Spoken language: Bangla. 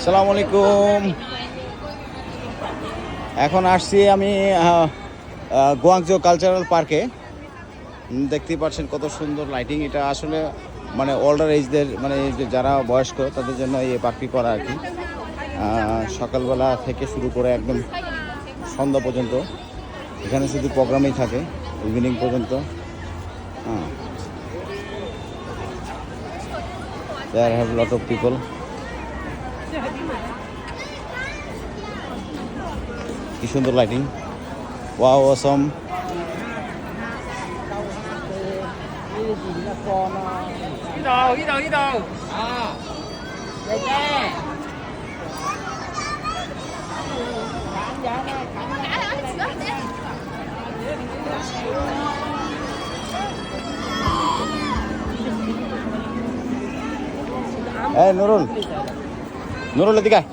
আসসালামু আলাইকুম। এখন আসছি আমি গুয়াংজো কালচারাল পার্কে। দেখতেই পাচ্ছেন কত সুন্দর লাইটিং। এটা আসলে মানে ওল্ডার এজদের মানে যারা বয়স্ক তাদের জন্য এই পার্কটি করা আর কি। সকালবেলা থেকে শুরু করে একদম সন্ধ্যা পর্যন্ত এখানে শুধু প্রোগ্রামই থাকে ইভিনিং পর্যন্ত। There have a lot of people. কি সুন্দর লাইটিং, ওয়াও অসম। Đi đâu? Đây nè. Nurul, Nurul এদিকে আয়।